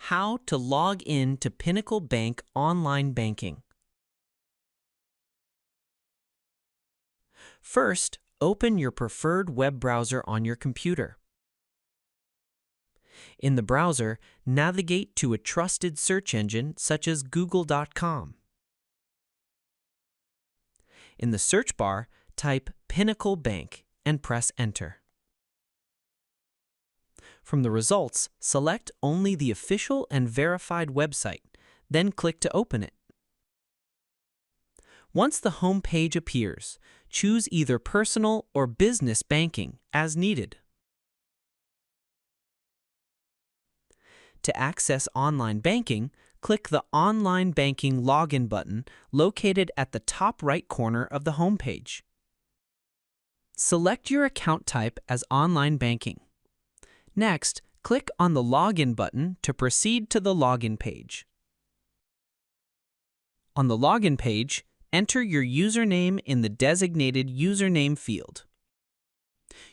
How to log in to Pinnacle Bank Online Banking. First, open your preferred web browser on your computer. In the browser, navigate to a trusted search engine such as google.com. In the search bar, type Pinnacle Bank and press Enter. From the results, select only the official and verified website, then click to open it. Once the home page appears, choose either personal or business banking as needed. To access online banking, click the Online Banking Login button located at the top right corner of the home page. Select your account type as online banking. Next, click on the Login button to proceed to the login page. On the login page, enter your username in the designated username field.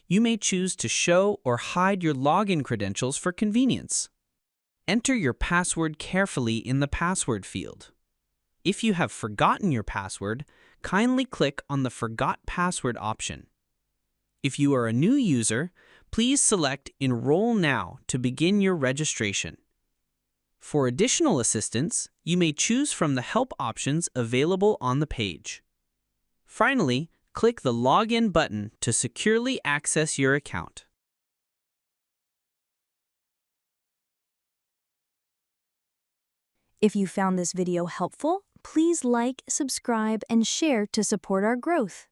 You may choose to show or hide your login credentials for convenience. Enter your password carefully in the password field. If you have forgotten your password, kindly click on the Forgot Password option. If you are a new user, please select Enroll Now to begin your registration. For additional assistance, you may choose from the help options available on the page. Finally, click the Login button to securely access your account. If you found this video helpful, please like, subscribe, and share to support our growth.